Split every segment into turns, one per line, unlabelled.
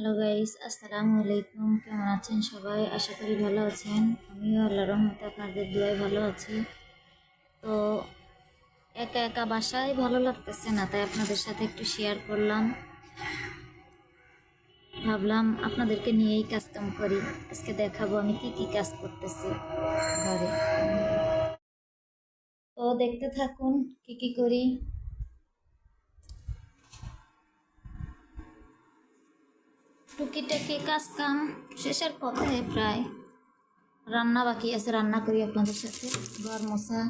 Hello guys, আসসালামু আলাইকুম। কেমন আছেন সবাই? আশা করি ভালো আছেন। আমিও আল্লাহর রহমতে আপনাদের দোয়ায় ভালো আছি। তো একা একা বাসায় ভালো লাগতেছে না, তাই আপনাদের সাথে একটু শেয়ার করলাম। ভাবলাম আপনাদেরকে নিয়েই কাজকাম করি। আজকে দেখাবো আমি কি কি কাজ করতেছি ঘরে। তো দেখতে থাকুন কি কি করি। টুকিটাকি কাজ কাম শেষের পথে প্রায়। রান্না বাকি আছে, রান্না করি আপনাদের সাথে। ঘর মোছা,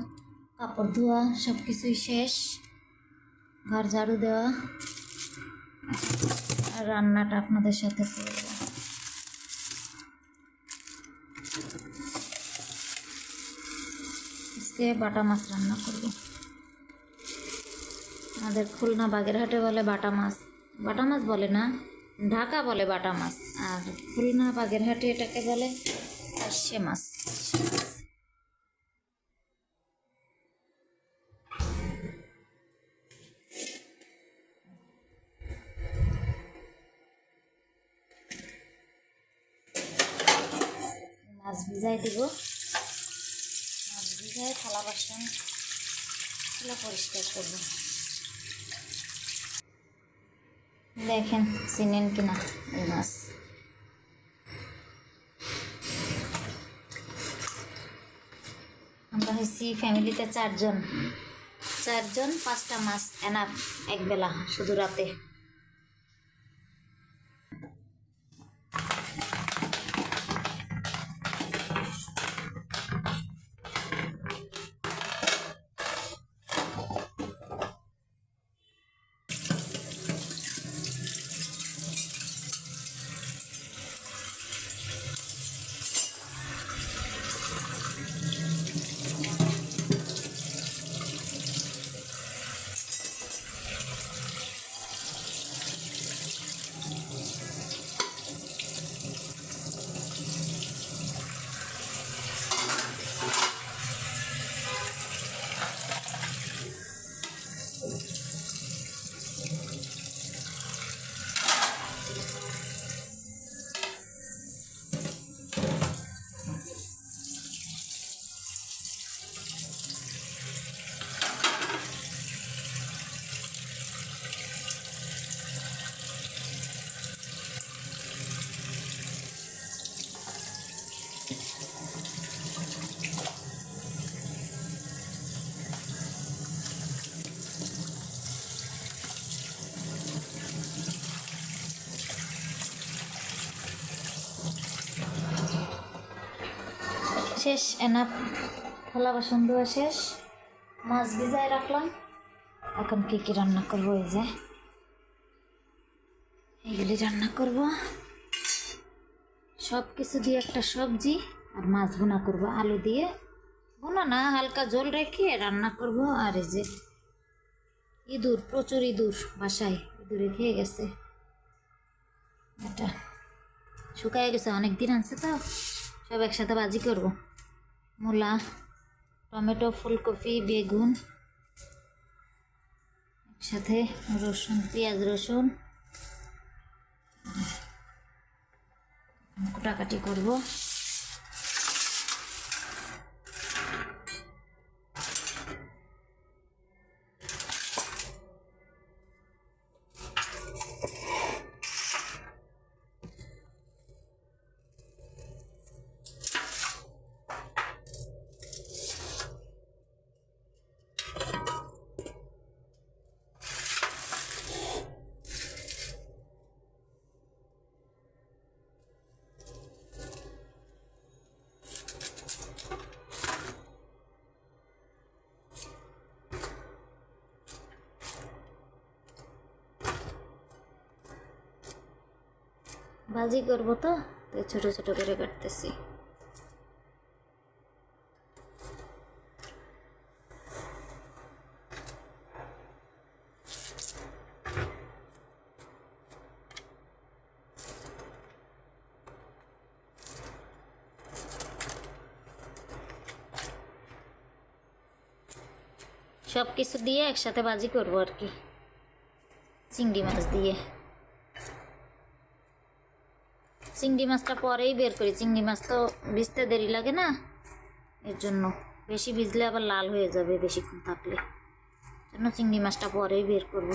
কাপড় ধোয়া সব কিছুই শেষ। ঘর ঝাড়ু দেওয়া আর রান্নাটা আপনাদের সাথে করব। আজকে বাটা মাছ রান্না করব। আমাদের খুলনা বাগেরহাটে বলে বাটা মাছ। বাটা মাছ বলে না, ঢাকা বলে বাটা মাছ, আর খুলনা বাগেরহাটে এটাকে বলে পার্শে মাছ। মাছ ভিজাই দিব। মাছ ভিজাই থালা বাসন এগুলো পরিষ্কার করব। দেখেন চিনেন কিনা এই মাছ। আমরা হয়েছি ফ্যামিলিতে চারজন। 5টা মাছ এনাফ একবেলা, শুধু রাতে। শেষ এনাফ, থালা বাসন ধোয়া শেষ, মাছ ভিজায় রাখলাম। এখন কি কি রান্না করবো? এই যে এইগুলি রান্না করব। সব কিছু দিয়ে একটা সবজি আর মাছ ভুনা করব। আলু দিয়ে ভুনা না, হালকা ঝোল রেখে রান্না করব। আর এই যে ইঁদুর, প্রচুর ইঁদুর বাসায়, ইঁদুরে খেয়ে গেছে। এটা শুকায় গেছে, অনেক দিন আছে তো। সব একসাথে ভাজি করব। মূলা, টমেটো, ফুলকপি, বেগুন একসাথে, রসুন, পেঁয়াজ রসুন কুটাকাটি করব। ভাজি করবো তো, তাই ছোট ছোট করে কাটতেছি। সব কিছু দিয়ে একসাথে ভাজি করবো আর কি, চিংড়ি মাছ দিয়ে। চিংড়ি মাছটা পরেই বের করি, চিংড়ি মাছ তো ভিজতে দেরি লাগে না, এর জন্য। বেশি ভিজলে আবার লাল হয়ে যাবে বেশিক্ষণ থাকলে, জন্য চিংড়ি মাছটা পরেই বের করব।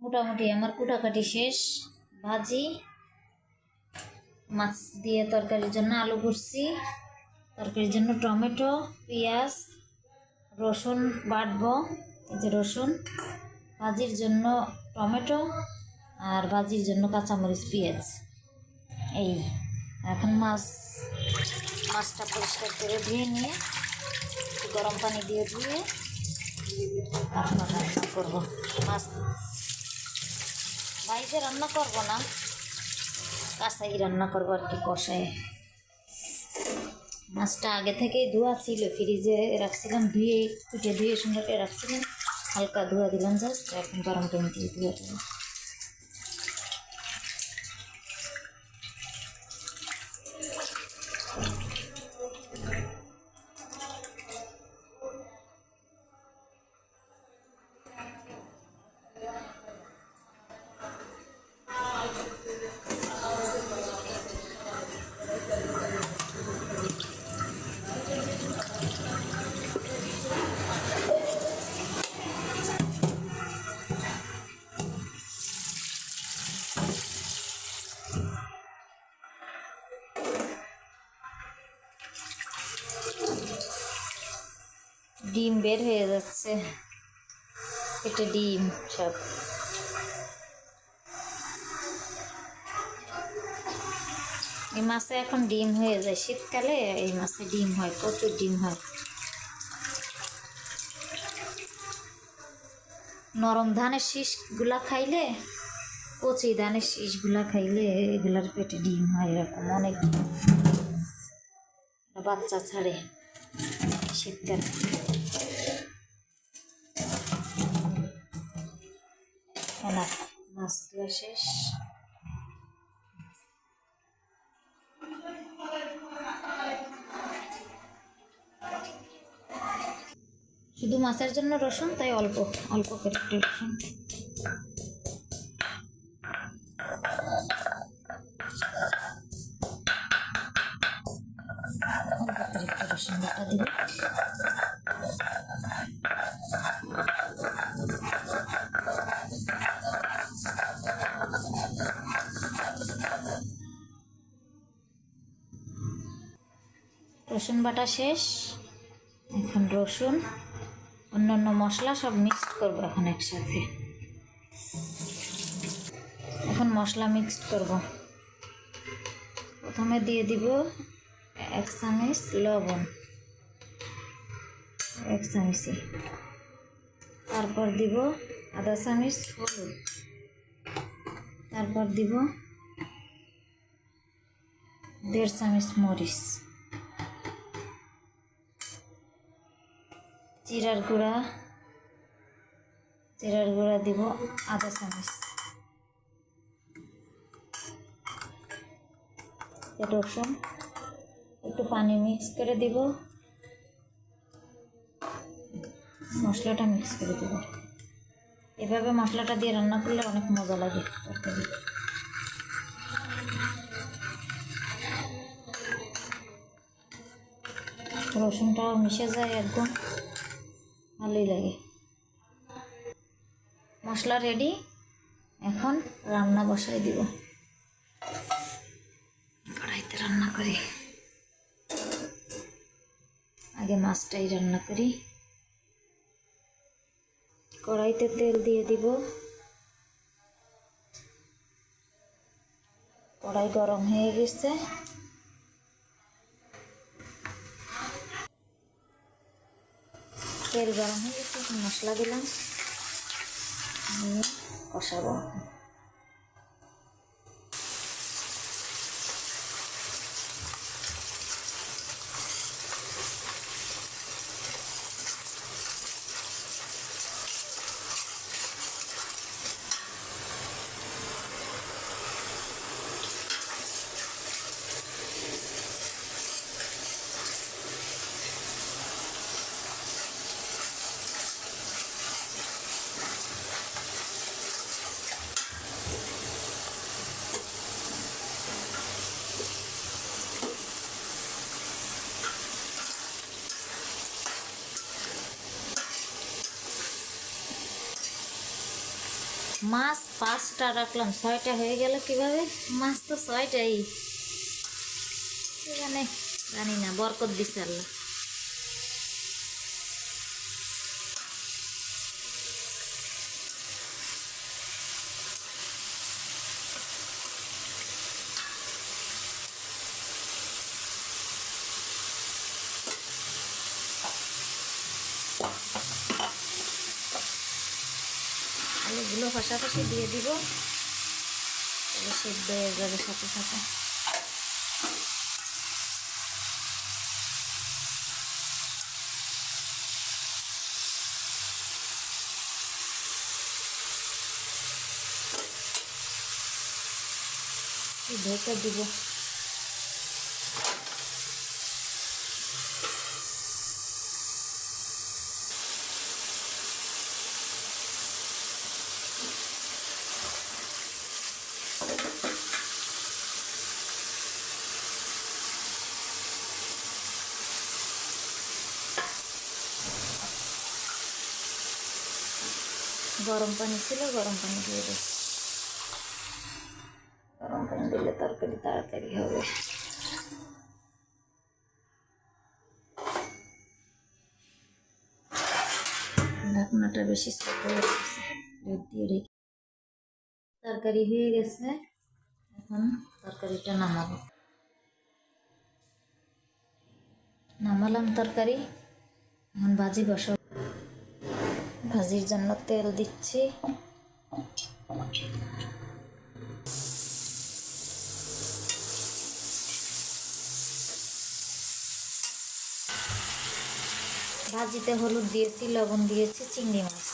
মোটামুটি আমার কুটাকাটি শেষ। ভাজি মাছ দিয়ে তরকারির জন্য আলু কুটছি, তরকারির জন্য টমেটো, পেঁয়াজ, রসুন বাটবো, এই যে রসুন, ভাজির জন্য টমেটো, আর ভাজির জন্য কাঁচামরিচ, পেঁয়াজ। এই এখন মাছটা পরিষ্কার করে ধুয়ে নিয়ে গরম পানি দিয়ে ধুয়ে তারপর রান্না করবো। মাছ বাইরে রান্না করবো না, কাঁচাই রান্না করবো আর কি, কষায়। মাছটা আগে থেকেই ধোয়া ছিল, ফ্রিজে রাখছিলাম, ধুয়ে সুন্দর করে রাখছিলাম, হালকা ধোয়া দিলাম জাস্ট, এখন গরম পানি দিয়ে ধুয়ে দিলাম। ডিম বের হয়ে যাচ্ছে, এটা ডিম সব। এই মাছে এখন ডিম হয়ে যায়, শীতকালে এই মাছে ডিম হয়, প্রচুর ডিম হয়। নরম ধানের শীষগুলা খাইলে, কচি ধানের শীষগুলা খাইলে এগুলার পেটে ডিম হয়, এরকম অনেক বাচ্চা ছাড়ে শীতকালে। মাছ ধোয়া শেষ। শুধু মাছের জন্য রসুন, তাই অল্প অল্প করে একটু রসুন। রসুন বাটা দিব। রসুন বাটা শেষ, এখন রসুন অন্যান্য মশলা সব মিক্সড করব এখন একসাথে। এখন মশলা মিক্সড করব। প্রথমে দিয়ে দিব 1 চামচ লবণ, 1 চামচি। তারপর দিব আধা চামচ হলুদ, তারপর দিব 1.5 চামচ মরিচ, জিরার গুঁড়া দিব আধা চামচ, রসুন একটু পানি মিক্স করে দিব, মশলাটা মিক্স করে দেব। এভাবে মশলাটা দিয়ে রান্না করলে অনেক মজা লাগে তরকারি। রসুনটাও মিশে যায় একদম, ভালোই লাগে। মশলা রেডি, এখন রান্না বসাই দিব। কড়াইতে রান্না করি, আগে মাছটাই রান্না করি। কড়াইতে তেল দিয়ে দিব, কড়াই গরম হয়ে গেছে। তেল গরম হয়ে গেছে, এখন মশলা দিলাম, দিয়ে কষাবো। মাছ 5টা রাখলাম, 6টা হয়ে গেল কিভাবে? মাছ তো 6টাই, এখানে জানি না, বরকত দিছে আল্লাহ। আলুগুলো পাশাপাশি দিয়ে দিব, তাহলে সিদ্ধ হয়ে যাবে সাথে সাথে। ঢেকে দিব। গরম পানি ছিল, গরম পানি দিয়ে দেব। গরম পানি দিলে তরকারি তাড়াতাড়ি হবে। ঢাকনাটা বেশি ছোট হয়ে গেছে, দিয়ে রেখে। তরকারি হয়ে গেছে, এখন তরকারিটা নামাবো। নামালাম তরকারি, এখন ভাজি বসাবো। ভাজির জন্য তেল দিচ্ছি। ভাজিতে হলুদ দিয়েছি, লবণ দিয়েছি, চিংড়ি মাছ।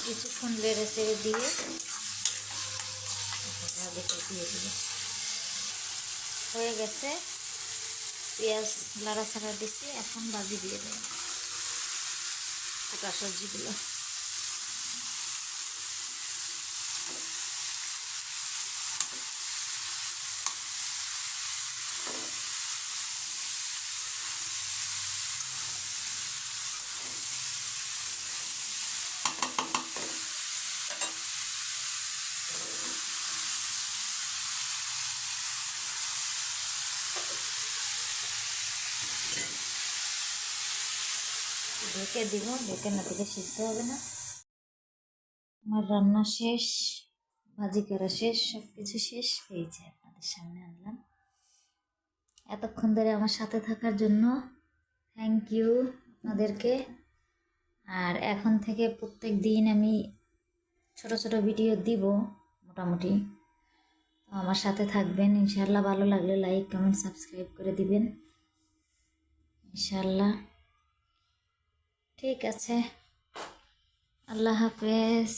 কিছুক্ষণ নেড়ে চেড়ে দিয়ে ভাজিতে দিয়ে দিব। হয়ে গেছে, পেঁয়াজ লাড়াচাড়া দিচ্ছি, এখন ভাজি দিয়ে দেব কাটা সবজিগুলো। ঢেকে দিব, ঢেকে না দিলে সিদ্ধ হবে না। আমার রান্না শেষ, ভাজি করা শেষ, সব কিছু শেষ হয়েছে, আপনাদের সামনে আনলাম। এতক্ষণ ধরে আমার সাথে থাকার জন্য থ্যাংক ইউ আপনাদেরকে। আর এখন থেকে প্রত্যেক দিন আমি ছোট ছোট ভিডিও দিব মোটামুটি, তো আমার সাথে থাকবেন ইনশাআল্লাহ। ভালো লাগলে লাইক কমেন্ট সাবস্ক্রাইব করে দিবেন ইনশাআল্লাহ। ঠিক আছে, আল্লাহ হাফেজ।